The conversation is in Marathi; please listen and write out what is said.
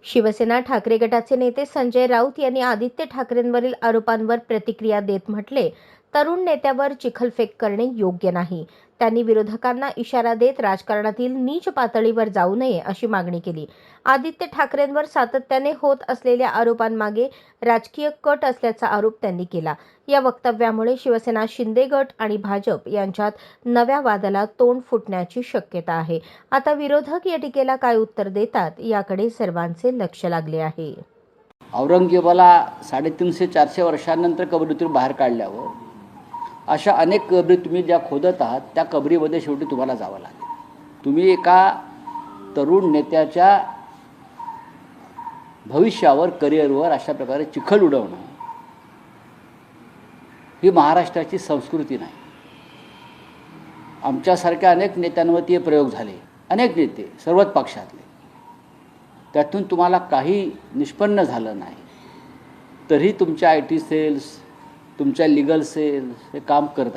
शिवसेना ठाकरे गटाचे नेते संजय राऊत यांनी आदित्य ठाकरेंवरील आरोपांवर प्रतिक्रिया देत म्हटले, तरुण नेत्यावर चिखलफेक करणे योग्य नाही. त्यांनी विरोधकांना इशारा देत राजकारणातील नीच पातळीवर जाऊ नये अशी मागणी केली. आदित्य ठाकरेंवर सातत्याने होत असलेल्या आरोपांमागे राजकीय कट असल्याचा आरोप त्यांनी केला. या वक्तव्यामुळे शिवसेना शिंदे गट आणि भाजप यांच्यात नव्या वादाला तोंड फुटण्याची शक्यता आहे. आता विरोधक या टीकेला काय उत्तर देतात याकडे सर्वांचे लक्ष लागले आहे. औरंगजेबाला 350-400 वर्षांनंतर कबरीतून बाहेर काढल्यावर अशा अनेक कबरी तुम्ही ज्या खोदत आहात त्या कबरीमध्ये शेवटी तुम्हाला जावं लागेल. तुम्ही एका तरुण नेत्याच्या भविष्यावर, करिअरवर अशा प्रकारे चिखल उडवणं ही महाराष्ट्राची संस्कृती नाही. आमच्यासारख्या अनेक नेत्यांवरती हे प्रयोग झाले, अनेक नेते सर्वच पक्षातले, त्यातून तुम्हाला काही निष्पन्न झालं नाही तरी तुमच्या IT सेल्स, तुमच्या लीगल सेल्स हे काम करत आहेत.